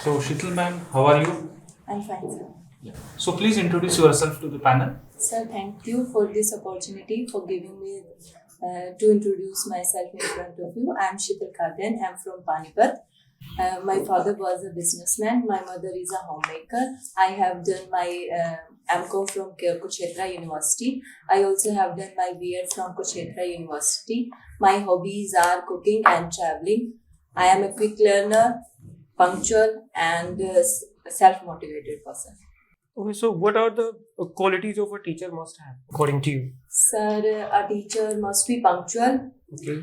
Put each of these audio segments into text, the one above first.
So, Shital ma'am, how are you? I'm fine, sir. So, please introduce yourself to the panel. Sir, thank you for this opportunity for giving me to introduce myself in front of you. I'm Shital Kadian. I'm from Panipat. My father was a businessman. My mother is a homemaker. I have done my MCom from Kurukshetra University. I also have done my B.Ed from Kurukshetra University. My hobbies are cooking and traveling. I am a quick learner, punctual, and self-motivated person. Okay, so what are the qualities of a teacher must have, according to you? Sir, a teacher must be punctual, Okay.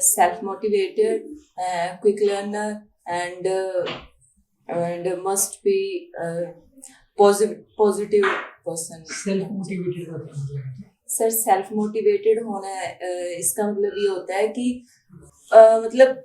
self-motivated, quick learner, and must be positive person. Self motivated का क्या मतलब है? Sir, self motivated होना इसका मतलब ये होता है कि मतलब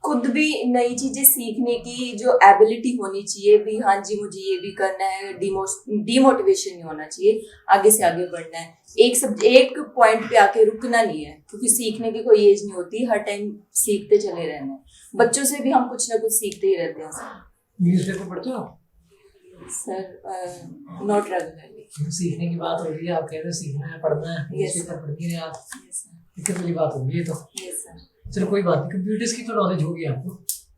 खुद भी नई चीजें सीखने की जो एबिलिटी होनी चाहिए भी। हाँ जी, मुझे ये भी करना है। डिमोटिवेशन नहीं होना चाहिए, आगे से आगे बढ़ना है। एक पॉइंट पे आके रुकना नहीं है, क्योंकि सीखने की कोई एज नहीं होती, हर टाइम सीखते चले रहना है। बच्चों से भी हम कुछ ना कुछ सीखते ही रहते हैं सर। न्यूज़पेपर पढ़ते हो आप? Sir, not regularly. सीखने की बात हो रही है, आप कह रहे हो सीखना है, पढ़ना है, न्यूज़पेपर पढ़ती रहे आप। दिक्कत वाली बात होगी ये तो। Yes sir. चलो कोई बात नहीं, कंप्यूटर्स की तो नॉलेज होगी आपको।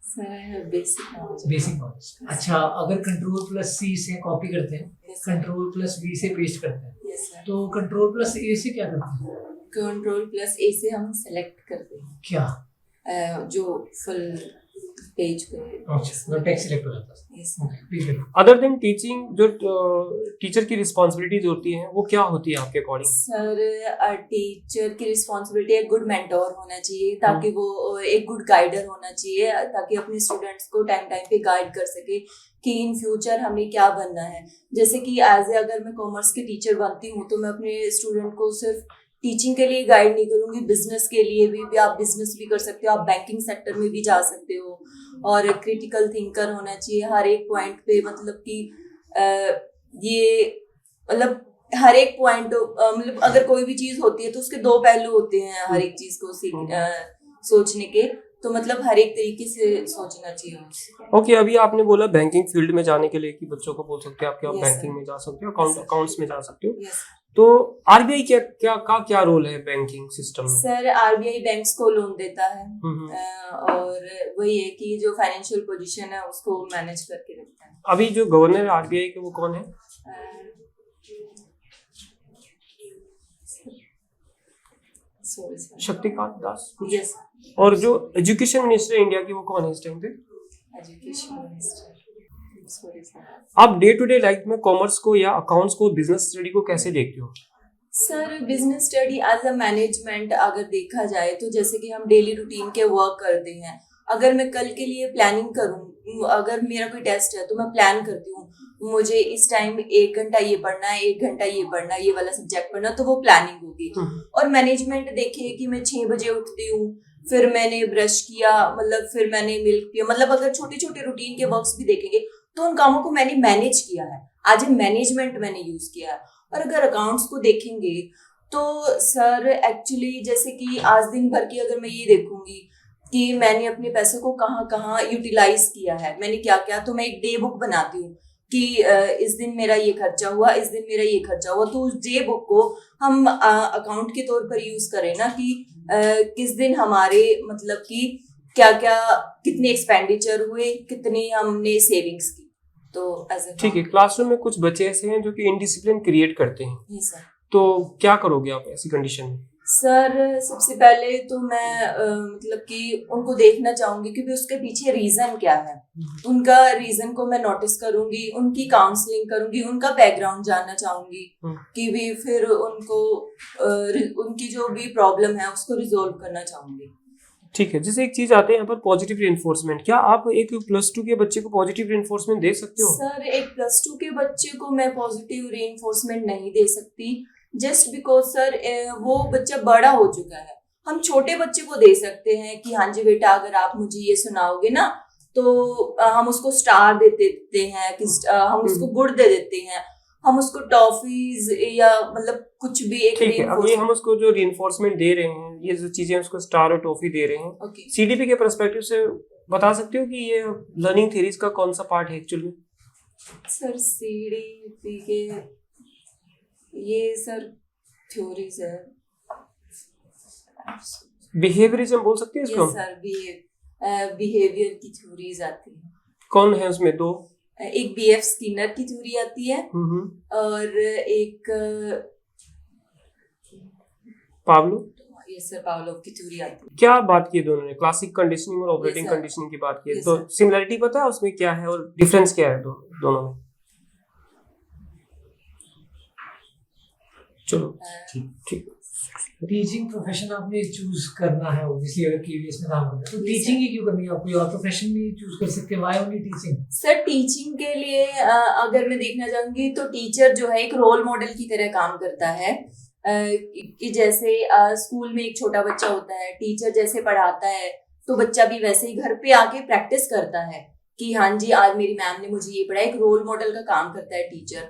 Sir, basic knowledge. Basic knowledge. अच्छा, अगर कंट्रोल+C से कॉपी करते हैं, कंट्रोल+V से पेस्ट करते हैं, यस सर। तो कंट्रोल+A से क्या करते हैं? कंट्रोल+A से हम सेलेक्ट करते हैं क्या? जो फुल पेज पे। अच्छा, तो टेक्स्ट सिलेक्ट हो जाता है। यस। ओके, ठीक है। अदर देन टीचिंग, जो टीचर की रिस्पॉन्सिबिलिटीज होती हैं वो क्या होती है आपके अकॉर्डिंग? सर, टीचर की रिस्पॉन्सिबिलिटी एक गुड मेंटोर होना चाहिए, ताकि वो एक गुड गाइडर होना चाहिए, ताकि अपने स्टूडेंट्स को टाइम टाइम पे गाइड कर सके कि इन फ्यूचर हमें क्या बनना है। जैसे कि अगर मैं कॉमर्स के टीचर बनती हूँ तो मैं अपने स्टूडेंट को सिर्फ टीचिंग के लिए गाइड नहीं करूँगी, बिजनेस के लिए भी आप बिजनेस भी कर सकते हो, आप बैंकिंग सेक्टर में भी जा सकते हो, और क्रिटिकल थिंकर होना चाहिए हर एक पॉइंट पे। मतलब कि ये मतलब हर एक पॉइंट, मतलब अगर कोई भी चीज होती है तो उसके दो पहलू होते हैं हर एक चीज को सोचने के, तो मतलब हर एक तरीके से सोचना चाहिए। ओके, अभी आपने बोला बैंकिंग फील्ड में जाने के लिए कि बच्चों को बोल सकते हो आप कि आप Yes, बैंकिंग sir. में जा सकते हो, अकाउंट्स में जा सकते हो। यस तो आरबीआई क्या रोल है बैंकिंग सिस्टम में? सर, आरबीआई बैंक्स को लोन देता है, हम्म। और वही है कि जो फाइनेंशियल पोजीशन है उसको मैनेज करके रखता है। अभी जो गवर्नर है आरबीआई के वो कौन है? Sorry sir. Shaktikanta Das. Yes. और जो एजुकेशन मिनिस्टर इंडिया की वो कौन है इस टाइम पे? Education minister. Sorry sir. आप डे टू डे लाइफ में कॉमर्स को या अकाउंट्स को, बिजनेस स्टडी को कैसे देखते हो? Sir, business study as a management अगर देखा जाए तो जैसे कि हम डेली रूटीन के वर्क करते हैं, अगर मैं कल के लिए प्लानिंग करूँ, अगर मेरा कोई टेस्ट है तो मैं प्लान करती हूँ मुझे इस टाइम 1 घंटा ये पढ़ना है, 1 घंटा ये पढ़ना है, ये वाला सब्जेक्ट पढ़ना, तो वो प्लानिंग होगी। और मैनेजमेंट देखिए कि मैं 6 बजे उठती हूँ, फिर मैंने ब्रश किया, मतलब फिर मैंने मिल्क पिया, मतलब अगर छोटे छोटे रूटीन के वर्क्स भी देखेंगे तो उन कामों को मैंने मैनेज किया है, आज मैनेजमेंट मैंने यूज किया है। और अगर अकाउंट्स को देखेंगे तो सर एक्चुअली जैसे कि आज दिन भर की अगर मैं ये देखूंगी कि मैंने अपने पैसे को कहाँ कहाँ यूटिलाइज किया है, मैंने क्या क्या, तो मैं एक डे बुक बनाती हूँ कि इस दिन मेरा ये खर्चा हुआ, इस दिन मेरा ये खर्चा हुआ, तो उस डे बुक को हम अकाउंट के तौर पर यूज करें ना, कि किस दिन हमारे मतलब कि क्या क्या कितने एक्सपेंडिचर हुए, कितनी हमने सेविंग्स की। तो ठीक है, क्लासरूम में कुछ बच्चे ऐसे हैं जो कि इनडिसिप्लिन क्रिएट करते हैं, ये सर। तो क्या करोगे आप ऐसी कंडीशन में? सर, सबसे पहले तो मैं मतलब कि उनको देखना चाहूंगी कि भी उसके पीछे रीजन क्या है, उनका रीजन को मैं नोटिस करूंगी, उनकी काउंसलिंग करूंगी, उनका बैकग्राउंड जानना चाहूंगी कि भी फिर उनको उनकी जो भी प्रॉब्लम है उसको रिजोल्व करना चाहूंगी। ठीक है, जैसे एक चीज आते हैं यहाँ पर पॉजिटिव रिइंफोर्समेंट, क्या आप एक +2 के बच्चे को पॉजिटिव रिइंफोर्समेंट दे सकते हो? सर, एक +2 के बच्चे को मैं पॉजिटिव रिइंफोर्समेंट नहीं दे सकती, जस्ट बिकॉज सर वो बच्चा बड़ा हो चुका है। हम छोटे बच्चे को दे सकते हैं कि हाँ जी बेटा, अगर आप मुझे ये सुनाओगे ना, तो हम उसको स्टार दे देते हैं, कि हम उसको गुड दे देते हैं, हम उसको टॉफीज या मतलब कुछ भी एक ठीक है, अब ये हम उसको जो रिइंफोर्समेंट दे रहे हैं, ये जो चीजें उसको स्टार और टॉफी दे रहे हैं, ओके। सीडीपी के पर्सपेक्टिव से बता सकते हो कि ये लर्निंग थ्योरीज का कौन सा पार्ट है एक्चुअली? सर CDP के ये सर थ्योरीज है। बिहेवियरिज्म बोल सकते हैं ये इसको? सर बिहेवियर की थ्योरीज आती है। कौन है उसमें दो? एक BF स्किनर की थ्योरी आती है और एक पावलो? ये सर पावलोव की थ्योरी आती है। क्या बात की दोनों ने? क्लासिक कंडीशनिंग और ऑपरेटिंग Yes, sir. कंडीशनिंग की बात की है। Yes, तो sir. सिमिलरिटी पता है उसमें क्या है और डिफरेंस क्या है दोनों में? चलो ठीक। टीचिंग प्रोफेशन आपने चूज करना है ऑब्वियसली, अगर KVS में काम करना है तो टीचिंग ही क्यों करनी है? आप कोई और प्रोफेशन भी चूज कर सकते हैं, why only teaching? Sir teaching के लिए अगर मैं देखना चाहूंगी तो टीचर जो है एक रोल मॉडल की तरह काम करता है। कि जैसे स्कूल में एक छोटा बच्चा होता है, टीचर जैसे पढ़ाता है तो बच्चा भी वैसे ही घर पे आके प्रैक्टिस करता है कि हाँ जी आज मेरी मैम ने मुझे ये पढ़ाया। एक रोल मॉडल का काम करता है टीचर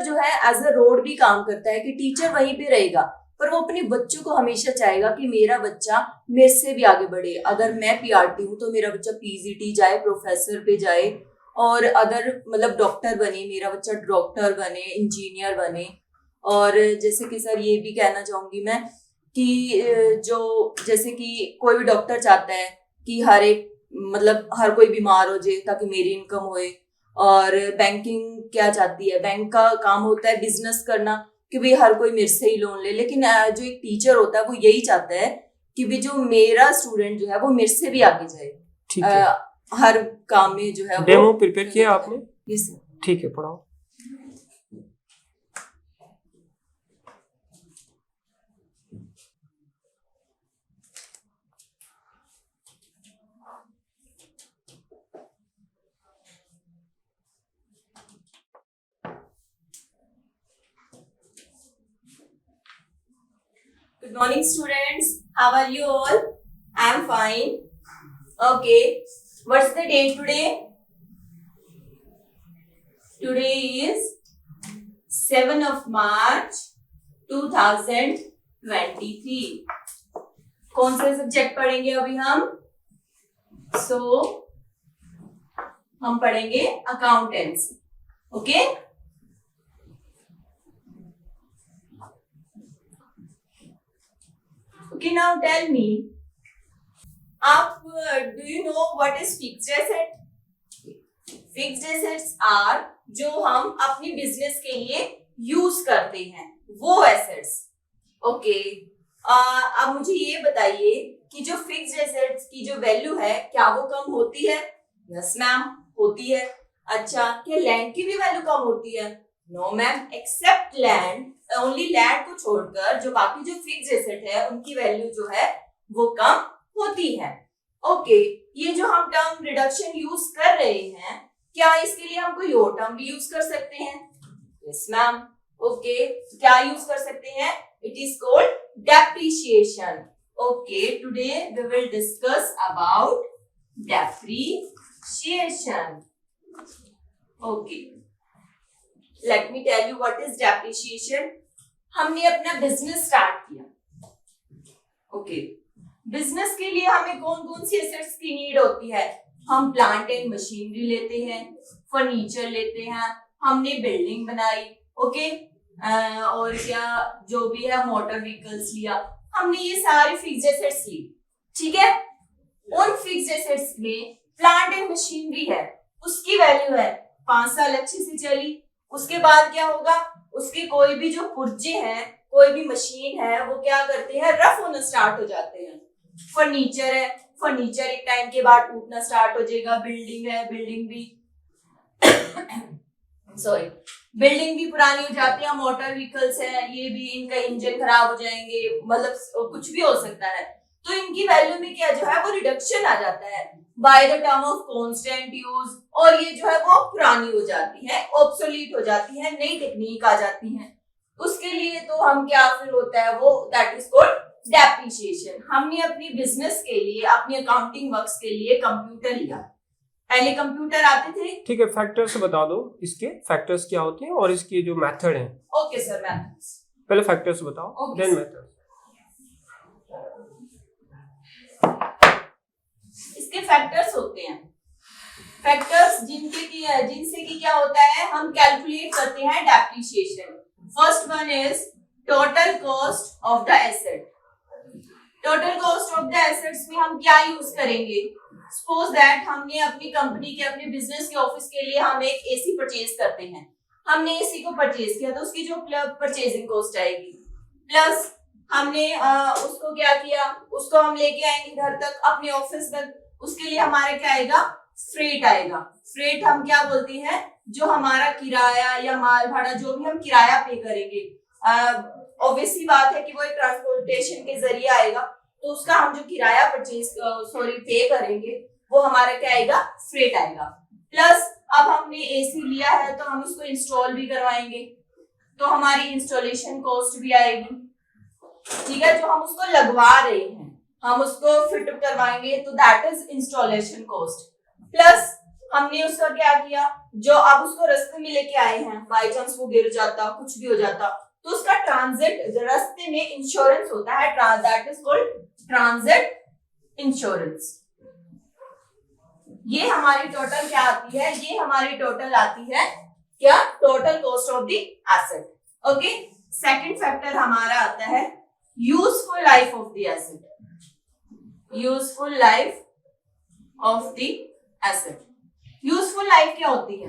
जो है एज अ रोड भी काम करता है कि टीचर वहीं पे रहेगा पर वो अपने बच्चों को हमेशा चाहेगा कि मेरा बच्चा मेरे से भी आगे बढ़े। अगर मैं PRT हूँ तो मेरा बच्चा PGT जाए, प्रोफेसर पे जाए और अदर मतलब डॉक्टर बने, मेरा बच्चा डॉक्टर बने, इंजीनियर बने। और जैसे कि सर ये भी कहना चाहूंगी मैं कि जो जैसे कि कोई भी डॉक्टर चाहता है कि हर एक मतलब हर कोई बीमार हो जाए ताकि मेरी इनकम होए। और बैंकिंग क्या चाहती है, बैंक का काम होता है बिजनेस करना कि भाई हर कोई मेरे से ही लोन ले। लेकिन जो एक टीचर होता है वो यही चाहता है कि भाई जो मेरा स्टूडेंट जो है वो मेरे से भी आगे जाए। ठीक है। हर काम में जो है डेमो प्रिपेयर किया आपने? Yes sir. ठीक है, पढ़ाओ। Good morning, students. How are you all? I am fine. Okay. What's the date today? Today is 7 of March 2023. कौन से सब्जेक्ट पढ़ेंगे अभी हम? हम पढ़ेंगे accountancy. Okay? Okay, now tell me, do you know what is fixed asset? Fixed assets are जो हम अपनी बिजनेस के लिए यूज करते हैं वो assets. Okay, अब मुझे ये बताइए कि जो fixed assets की जो वैल्यू है क्या वो कम होती है? Yes मैम, होती है। अच्छा, क्या लैंड की भी वैल्यू कम होती है? No ma'am, except land, only land को छोड़कर जो बाकी जो फिक्स्ड एसेट है उनकी वैल्यू जो है वो कम होती है। ओके, ये जो हम टर्म रिडक्शन यूज कर रहे हैं क्या इसके लिए हम कोई और टर्म भी यूज कर सकते हैं? Yes ma'am. ओके, क्या यूज कर सकते हैं? It is called depreciation. Okay, today we will discuss about depreciation. Okay, let me tell you what is depreciation. हमने अपना बिजनेस स्टार्ट किया। ओके, बिजनेस के लिए हमें कौन कौन सी एसेट्स की नीड होती है? हम प्लांट एंड मशीनरी लेते हैं, फर्नीचर लेते हैं, हमने बिल्डिंग बनाई। ओके, और क्या जो भी है मोटर व्हीकल्स लिया, हमने ये सारे फिक्स्ड एसेट्स ली। ठीक है, उन फिक्स्ड एसेट्स में प्लांट एंड मशीनरी है, उसकी वैल्यू है 5 साल अच्छे से चली। उसके बाद क्या होगा? उसके कोई भी जो पुर्जे हैं, कोई भी मशीन है वो क्या करते हैं? रफ होना स्टार्ट हो जाते हैं। फर्नीचर है, फर्नीचर एक टाइम के बाद टूटना स्टार्ट हो जाएगा। बिल्डिंग है, बिल्डिंग भी बिल्डिंग भी पुरानी हो जाती है। मोटर व्हीकल्स है, ये भी इनका इंजन खराब हो जाएंगे, मतलब कुछ भी हो सकता है। तो इनकी वैल्यू में क्या जो है वो रिडक्शन आ जाता है by the term of constant use, और ये जो है वो पुरानी हो जाती है, ऑब्सोलीट हो जाती है, नई टेक्निक आ जाती है। उसके लिए तो हम क्या फिर होता है वो दैट इज कॉल्ड डेप्रिसिएशन। हमने अपनी बिजनेस के लिए, अपनी अकाउंटिंग वर्क्स के लिए कंप्यूटर लिया। पहले कंप्यूटर आते थे। ठीक है, फैक्टर्स बता दो, इसके फैक्टर्स क्या होते हैं और इसके जो मेथड हैं। ओके सर, मेथड्स पहले फैक्टर्स बताओ, देन मेथड। इसके इसके फैक्टर्स होते हैं, फैक्टर्स जिनसे कि क्या होता है, हम कैलकुलेट करते हैं depreciation. First one is total cost of the asset. Total cost of the assets में हम क्या यूज करेंगे? सपोज दैट हमने अपनी कंपनी के, अपने बिजनेस के ऑफिस के लिए हम एक एसी परचेज करते हैं। हमने एसी को परचेज किया तो उसकी जो परचेजिंग कॉस्ट आएगी, प्लस हमने उसको क्या किया, उसको हम लेके आएंगे घर तक, अपने ऑफिस तक, उसके लिए हमारे क्या आएगा? फ्रेट आएगा। फ्रेट हम क्या बोलते हैं? जो हमारा किराया या माल भाड़ा, जो भी हम किराया पे करेंगे, ऑब्वियसली बात है कि वो एक ट्रांसपोर्टेशन के जरिए आएगा, तो उसका हम जो किराया पे करेंगे वो हमारा क्या आएगा? फ्रेट आएगा। प्लस अब हमने एसी लिया है तो हम उसको इंस्टॉल भी करवाएंगे, तो हमारी इंस्टॉलेशन कॉस्ट भी आएगी, ठीक है। जो हम उसको लगवा रहे हैं, हम उसको फिट करवाएंगे, तो that is installation cost. Plus हमने उसका क्या किया, जो अब उसको रास्ते में लेके आए हैं, बाई चांस वो गिर जाता, कुछ भी हो जाता, तो उसका ट्रांजिट, रास्ते में इंश्योरेंस होता है, that is called transit insurance. ये हमारी टोटल क्या आती है? ये हमारी टोटल आती है क्या? Total cost of the asset. Okay, second factor हमारा आता है useful life of the asset. Useful life of the asset. Useful life क्या होती है?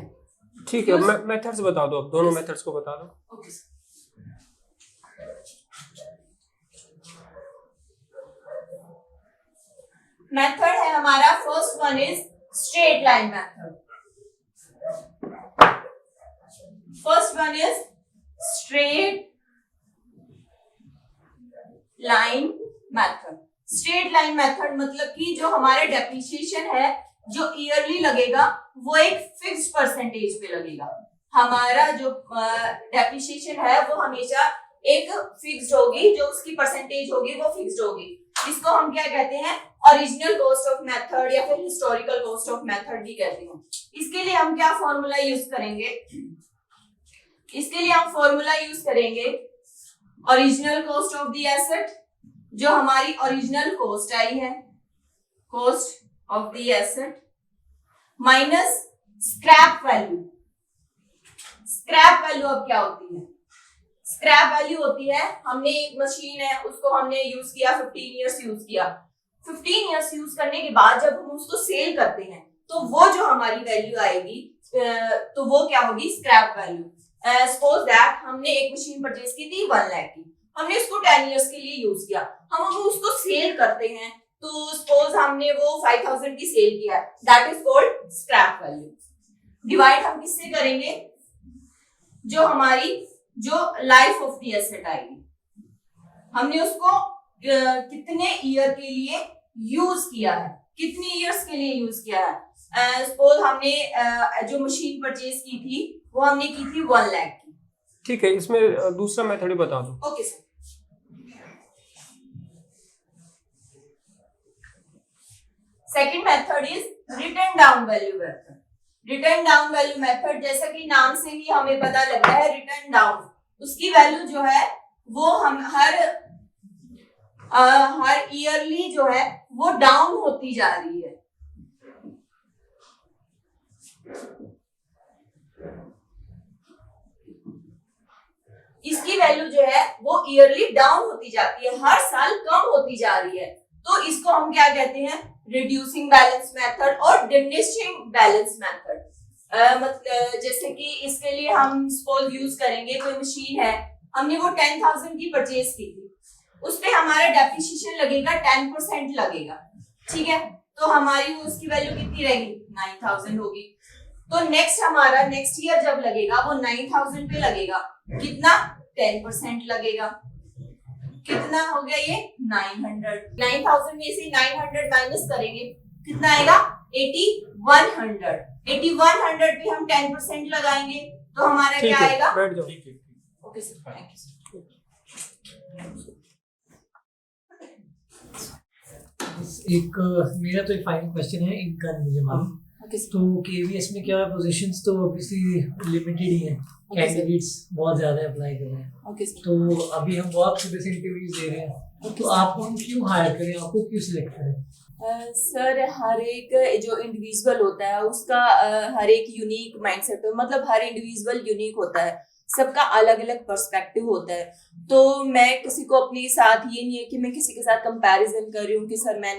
ठीक है, मेथड्स बता दो, अब दोनों मेथड्स को बता दो। ओके, मेथड है हमारा, first one is straight line method. First one is straight line method. Straight line method मतलब कि जो हमारा डेप्रिसिएशन है, जो ईयरली लगेगा, वो एक फिक्स्ड परसेंटेज पे लगेगा। हमारा जो डेप्रिसिएशन है वो हमेशा एक फिक्स्ड होगी, जो उसकी परसेंटेज होगी वो फिक्स्ड होगी। इसको हम क्या कहते हैं? ओरिजिनल कॉस्ट ऑफ मेथड या फिर हिस्टोरिकल कॉस्ट ऑफ मेथड भी कहते हैं। इसके लिए हम क्या फॉर्मूला यूज करेंगे? इसके लिए हम फॉर्मूला यूज करेंगे original cost of the asset, जो हमारी ओरिजिनल कॉस्ट आई है, cost of the asset, minus scrap value. Scrap value अब क्या होती है? स्क्रैप वैल्यू होती है, हमने एक मशीन है, उसको हमने यूज किया, 15 इयर्स यूज किया। 15 इयर्स यूज करने के बाद जब हम उसको सेल करते हैं, तो वो जो हमारी वैल्यू आएगी, तो वो क्या होगी? Scrap value. सपोज दैट हमने एक मशीन परचेज की थी 1 लाख की, हमने उसको 10 इयर्स के लिए यूज किया, हम उसको सेल करते हैं, तो सपोज हमने वो 5000 की सेल किया, that is called scrap value. Divide हम किससे करेंगे? जो हमारी जो लाइफ ऑफ द एसेट आएगी, हमने उसको कितने ईयर के लिए यूज किया है, कितने इयर्स के लिए यूज किया है। सपोज हमने जो मशीन परचेज की थी वो हमने की थी 1 लाख की। ठीक है, इसमें दूसरा मेथड भी बता दो। Okay sir. Second method is return down value method. Return down value method, जैसा कि नाम से ही हमें पता लगता है, रिटर्न डाउन, उसकी वैल्यू जो है वो हम हर ईयरली जो है वो डाउन होती जा रही है। इसकी वैल्यू जो है वो ईयरली डाउन होती जाती है, हर साल कम होती जा रही है, तो इसको हम क्या कहते हैं? रिड्यूसिंग बैलेंस मेथड और डिमिनिशिंग बैलेंस मेथड। मतलब जैसे कि इसके लिए हम सपोज यूज करेंगे, कोई मशीन है, हमने वो 10,000 की परचेज की थी, उस पे हमारा डेप्रिसिएशन लगेगा 10% लगेगा, ठीक है, तो हमारी उसकी वैल्यू कितनी रहेगी? 9,000 होगी। तो नेक्स्ट ईयर जब लगेगा वो 9,000 पे लगेगा, कितना? 10% लगेगा, कितना हो गया ये? 900। 9,000 में से 900 माइनस करेंगे, कितना आएगा? 8100। 8100 पे हम 10% लगाएंगे, तो हमारा क्या आएगा? बैठ जाओ। Okay sir, thank you sir. एक मेरा तो एक फाइनल क्वेश्चन है, इनका नहीं मुझे मालूम। Okay sir. तो केवीएस में क्या पोजीशंस तो ऑब्वियसली लिमिटेड ही हैं, कैंडिडेट्स बहुत ज्यादा अप्लाई कर रहे हैं, ओके सर। तो अभी हम बहुत सुबह से इंटरव्यूज दे रहे हैं, तो आपको हम क्यों हायर करें, आपको क्यों सिलेक्ट करें? सर हर एक जो इंडिविजुअल होता है उसका हर एक यूनिक माइंडसेट हो, मतलब हर इंडिविजुअल यूनिक होता है, सबका अलग अलग पर्सपेक्टिव होता है। तो मैं किसी को अपने साथ, ये नहीं है कि मैं किसी के साथ कंपैरिजन कर रही हूँ कि सर मैं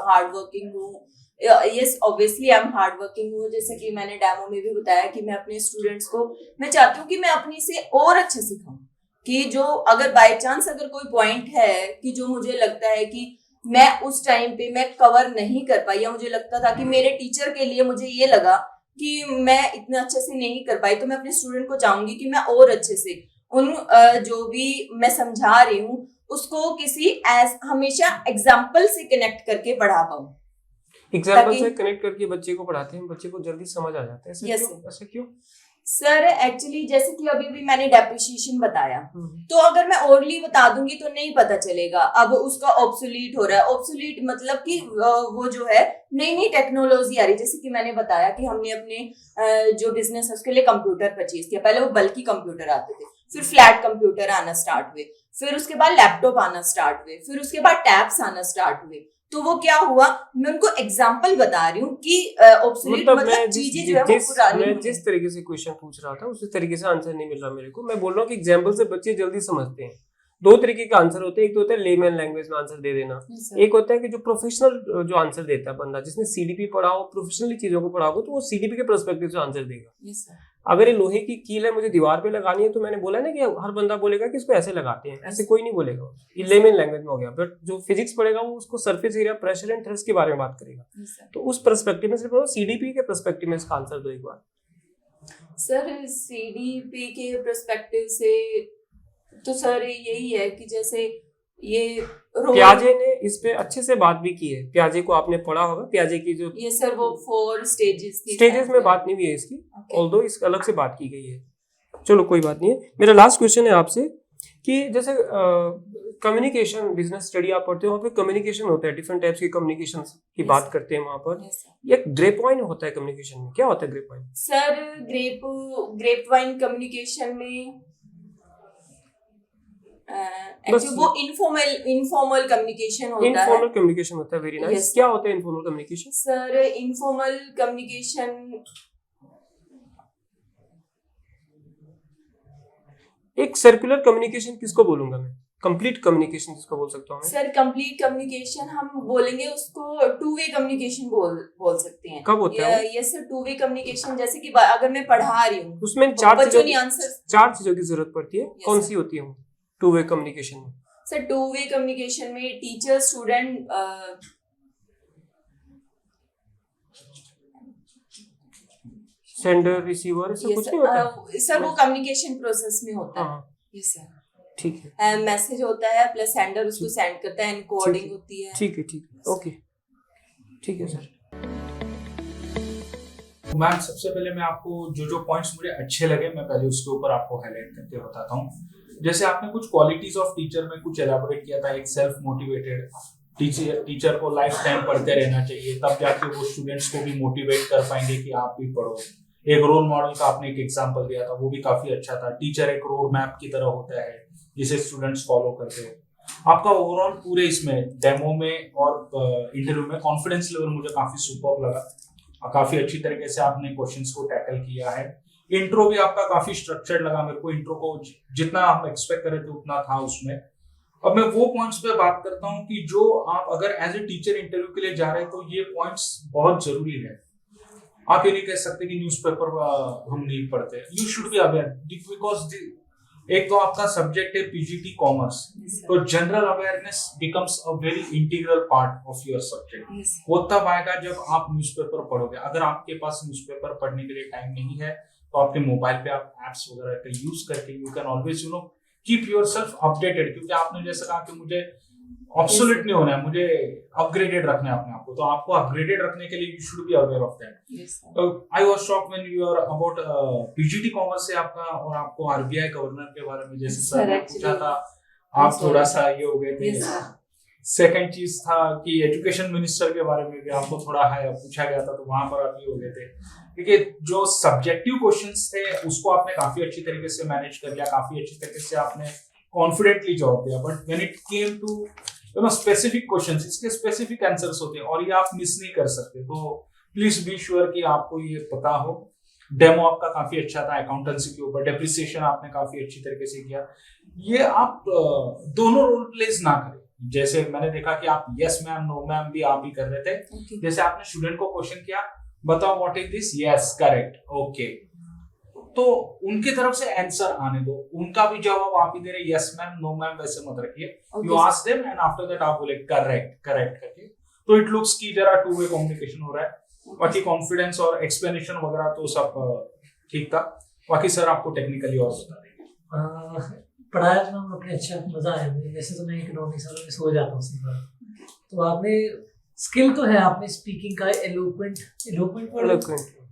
हार्ड वर्किंग हूँ। Yes obviously I am hard working हूँ, जैसे कि मैंने डेमो में भी बताया कि मैं अपने स्टूडेंट्स को, मैं चाहती हूँ कि मैं अपनी से और अच्छे सिखाऊं, कि जो अगर बाय चांस अगर कोई पॉइंट है कि जो मुझे लगता है कि मैं उस टाइम पे मैं कवर नहीं कर पाई, या मुझे लगता था कि मेरे टीचर के लिए मुझे ये लगा कि मैं इतना अच्छे से नहीं कर पाई, तो मैं अपने स्टूडेंट को चाहूंगी कि मैं और अच्छे से उन जो भी मैं समझा रही हूँ उसको किसी हमेशा एग्जाम्पल से कनेक्ट करके पढ़ा पाऊँ। एग्जाम्पल ताकि- से कनेक्ट करके बच्चे को पढ़ाते हैं, बच्चे को जल्दी समझ आ जाता है। ऐसा Yes, क्यों? ऐसा क्यों? सर एक्चुअली जैसे कि अभी भी मैंने डेप्रिसिएशन बताया, तो अगर मैं ओरली बता दूंगी तो नहीं पता चलेगा, अब उसका ऑब्सोलीट हो रहा है। ऑब्सोलीट मतलब कि वो जो है नई नई टेक्नोलॉजी आ रही है, जैसे कि मैंने बताया कि हमने अपने जो बिजनेस है उसके लिए कंप्यूटर परचेज किया। पहले वो बल्कि कंप्यूटर आते थे, फिर फ्लैट कंप्यूटर आना स्टार्ट हुए, फिर उसके बाद लैपटॉप आना स्टार्ट हुए, फिर उसके बाद टैब्स आना स्टार्ट हुए। तो वो क्या हुआ, मैं उनको एग्जाम्पल बता रही हूँ कि ऑब्सोलीट मतलब चीजें जो है वो पुरानी मैं जिस तरीके से क्वेश्चन पूछ रहा था उसी तरीके से आंसर नहीं मिल रहा मेरे को। मैं बोल रहा हूँ कि एग्जाम्पल से बच्चे जल्दी समझते हैं। दो तरीके का आंसर होते हैं, एक तो होता है लेमैन लैंग्वेज में आंसर दे देना, एक होता है कि जो प्रोफेशनल जो आंसर देता है बंदा, जिसने सीडीपी पढ़ा हो, प्रोफेशनली चीजों को पढ़ा हो, तो वो सीडीपी के पर्सपेक्टिव से आंसर देगा। अगर ये लोहे की कील है, मुझे दीवार पे लगानी है, तो मैंने बोला ना कि हर बंदा बोलेगा कि इसको ऐसे लगाते हैं, ऐसे कोई नहीं बोलेगा। ये लेमैन लैंग्वेज में हो गया। बट जो फिजिक्स पढ़ेगा वो उसको surface area, pressure and thrust के बारे में बात करेगा। तो उस पर्सपेक्टिव में सिर्फ सीडीपी के पर्सपेक्टिव में इसका आंसर दो एक बार। सर सीडीपी के पर्सपेक्टिव से तो सर यही है कि जैसे ये प्याजे ने इस पे अच्छे से बात भी की है। प्याजे को आपने पढ़ा होगा, प्याजे की जो ये सर वो 4 स्टेजेस में बात नहीं हुई है इसकी, Okay. ऑल्दो इस अलग से बात की गई है। चलो कोई बात नहीं है। मेरा लास्ट क्वेश्चन है आपसे कि जैसे कम्युनिकेशन, बिजनेस स्टडी आप पढ़ते हो, वहाँ पे कम्युनिकेशन होता है, डिफरेंट टाइप्स की कम्युनिकेशन की Yes, बात करते हैं वहाँ पर। Yes, sir. एक ग्रे पॉइंट होता है कम्युनिकेशन में, क्या होता है grey point? Sir grape vine communication में एक्चुअली वो इनफॉर्मल कम्युनिकेशन होता है। इनफॉर्मल कम्युनिकेशन होता है। Very nice. क्या होता है informal communication? Sir informal communication एक सर्कुलर कम्युनिकेशन किसको बोलूंगा मैं? कंप्लीट कम्युनिकेशन किसको बोल सकता हूँ मैं? सर कंप्लीट कम्युनिकेशन हम बोलेंगे उसको टू वे कम्युनिकेशन बोल सकते हैं। कब होता है? Yes sir, two way communication जैसे कि अगर मैं पढ़ा रही हूँ उसमें चार चीजों की जरूरत पड़ती है। कौन सी होती है टू वे कम्युनिकेशन में? सर टू वे कम्युनिकेशन में टीचर स्टूडेंट सेंडर रिसीवर ऐसा कुछ नहीं होता? सर वो कम्युनिकेशन प्रोसेस में होता है। यस सर, ठीक है। मैसेज होता है प्लस सेंडर उसको सेंड करता है, एनकोडिंग होती है। ठीक है ओके, ठीक है सर। मैम सबसे पहले मैं आपको जो पॉइंट्स मुझे अच्छे लगे मैं पहले उसके ऊपर आपको हाईलाइट करके बताता हूँ। जैसे आपने कुछ क्वालिटीज ऑफ टीचर में कुछ एलैबोरेट किया था। एक सेल्फ मोटिवेटेड टीचर को लाइफ टाइम पढ़ते रहना चाहिए, तब जाके वो स्टूडेंट्स को भी मोटिवेट कर पाएंगे कि आप भी पढ़ो। एक रोल मॉडल का आपने एक एग्जांपल दिया था, वो भी काफी अच्छा था। टीचर एक रोड मैप की तरह होता है जिसे स्टूडेंट्स फॉलो करते हैं। आपका ओवरऑल पूरे इसमें डेमो में और इंटरव्यू में कॉन्फिडेंस लेवल मुझे काफी सुपर्ब लगा। काफी अच्छी तरीके से आपने क्वेश्चंस को टैकल किया है। इंट्रो भी आपका काफी स्ट्रक्चर्ड लगा मेरे को। इंट्रो को जितना हम एक्सपेक्ट करे थे उतना था उसमें। अब मैं वो पॉइंट्स पे बात करता हूँ कि जो आप अगर एज ए टीचर इंटरव्यू के लिए जा रहे हैं तो ये पॉइंट्स बहुत जरूरी है। आप ये नहीं कह सकते कि न्यूज़पेपर हम नहीं पढ़ते। You should be aware because एक तो आपका सब्जेक्ट है पीजीटी कॉमर्स, तो general awareness becomes a very integral part of your subject. वो तब आएगा जब आप न्यूज़पेपर पढ़ोगे। अगर आपके पास न्यूज़पेपर पढ़ने के लिए टाइम नहीं है तो आपके मोबाइल पे आप एप्स वगैरह का यूज करके you can always keep yourself updated. क्योंकि आपने जैसे कहा कि मुझे ऑब्सोलेट नहीं होना है, मुझे अपग्रेडेड रखना है अपने आप को, तो आपको अपग्रेडेड रखने के लिए you should be aware of that. I was shocked when you are about PGT commerce से आपका और आपको आरबीआई गवर्नर के बारे में जैसे सर ने पूछा था, आप थोड़ा सा ये हो गए थे। सेकंड चीज था कि एजुकेशन मिनिस्टर के बारे में भी आपको थोड़ा पूछा गया था, तो वहां पर आप ये हो गए थे। क्योंकि जो सब्जेक्टिव क्वेश्चंस थे उसको आपने काफी अच्छी तरीके से मैनेज कर लिया, काफी अच्छी तरीके से आपने कॉन्फिडेंटली जवाब दिया। But when it came to specific questions, इसके स्पेसिफिक आंसर्स होते हैं और ये आप मिस नहीं कर सकते। तो प्लीज बी श्योर कि आपको ये पता हो। डेमो आपका काफी अच्छा था अकाउंटेंसी के ऊपर, डेप्रिसिएशन आपने काफी अच्छी तरीके से किया। ये आप दोनों रोल प्लेस ना करें। जैसे मैंने देखा कि आप यस मैम नो मैम भी आप ही कर रहे थे। जैसे आपने स्टूडेंट को क्वेश्चन किया, बताओ what is this, yes correct okay, तो उनकी तरफ से आंसर आने दो, उनका भी जवाब आप ही दे रहे यस मैम नो मैम वैसे मत रखिए। You ask them and after that आप बोले करेक्ट करेक्ट करके, तो इट लुक्स की जरा टू वे कम्युनिकेशन हो रहा है। बाकी कॉन्फिडेंस और एक्सप्लेनेशन वगैरह तो सब ठीक था। बाकी सर आपको टेक्निकली और बता देंगे। पढ़ाया तो हम अपने अच्छा मजा आया मुझे। वैसे तो मैं इकोनॉमिक्स वालों में सो जाता हूँ, तो आपने स्किल तो है, आपने स्पीकिंग का एलोक्वेंट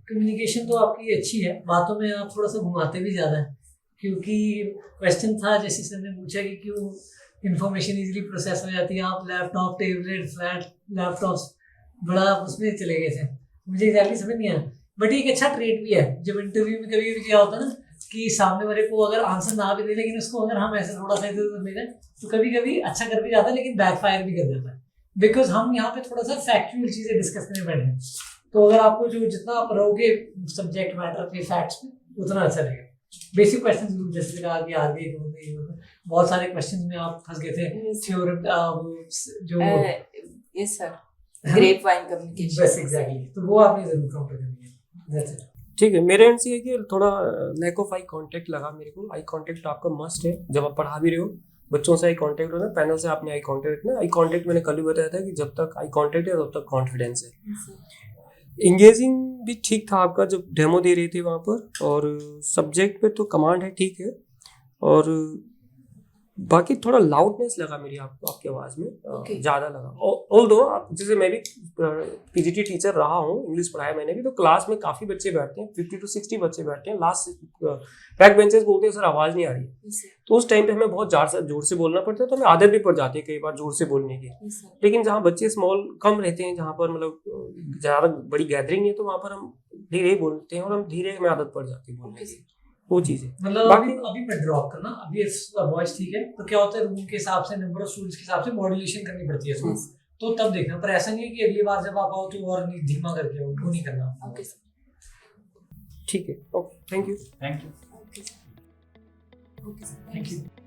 कम्युनिकेशन तो आपकी अच्छी है। बातों में आप थोड़ा सा घुमाते भी ज्यादा है, क्योंकि क्वेश्चन था जैसे सर ने पूछा कि क्यों इंफॉर्मेशन इजीली प्रोसेस हो जाती है, आप लैपटॉप टेबलेट फ्लैट लैपटॉप्स बड़ा उसमें चले गए थे, मुझे एग्जैक्टली समझ नहीं आया। बट एक अच्छा ट्रेड भी है, जब इंटरव्यू में कभी क्या होता है ना कि सामने वाले को अगर आंसर ना भी दे, लेकिन उसको अगर हम ऐसे थोड़ा सा इधर ले जाए तो कभी कभी अच्छा कर भी जाता है, लेकिन बैकफायर भी कर जाता है, बिकॉज हम यहाँ पे थोड़ा सा फैक्चुअल चीजें डिस्कस करने बैठे हैं। तो अगर आपको जो जितना आप रहोगे सब्जेक्ट मैटर पे फैक्ट्स में, उतना अच्छा रहेगा। बेसिक क्वेश्चन जैसे कहा कि आगे बहुत सारे क्वेश्चन में आप फंस गए थे, थ्योरम जो yes sir, grape vine communication, बस एग्जैक्टली, तो वो आपने जरूर काउंटर करनी है। That's it. ठीक है, मेरे एंड से है कि थोड़ा लैक ऑफ आई कांटेक्ट लगा मेरे को। आई कांटेक्ट आपका मस्ट है जब आप पढ़ा भी रहे हो, बच्चों से आई कांटेक्ट होना, पैनल से आपने आई कांटेक्ट रखना। आई कांटेक्ट मैंने कल भी बताया था कि जब तक आई कांटेक्ट है तब तक कॉन्फिडेंस है। इंगेजिंग भी ठीक था आपका जब डेमो दे रही थी वहाँ पर, और सब्जेक्ट पे तो कमांड है ठीक है, और बाकी थोड़ा लाउडनेस लगा मेरी आपकी आवाज़ में, ज़्यादा लगा। ऑल्दो जैसे मैं भी पीजीटी टीचर रहा हूँ, इंग्लिश पढ़ाया मैंने भी, तो क्लास में काफ़ी बच्चे बैठते हैं, 50 to 60 बच्चे बैठते हैं। लास्ट बैक बेंचेस बोलते हैं सर आवाज़ नहीं आ रही है, तो उस टाइम पे हमें बहुत जोर से बोलना पड़ता है, तो हमें आदत भी पड़ जाती है कई बार जोर से बोलने की। लेकिन जहाँ बच्चे स्मॉल कम रहते हैं, जहाँ पर मतलब ज़्यादा बड़ी गैदरिंग है, तो वहाँ पर हम धीरे ही बोलते हैं, और हम धीरे हमें आदत पड़ जाती है बोलने की, वो चीजें। मतलब अभी मैं ड्रॉप करना, अभी वॉइस ठीक है, तो क्या होता है रूम के हिसाब से, नंबर ऑफ स्टूडेंट्स के हिसाब से मॉड्यूलेशन करनी पड़ती है, तो तब देखना। पर ऐसा नहीं है कि अगली बार जब आप आओ तो और धीमा करके आओ, वो नहीं करना। ठीक है, okay, thank you. Thank you. Okay sir. Thank you.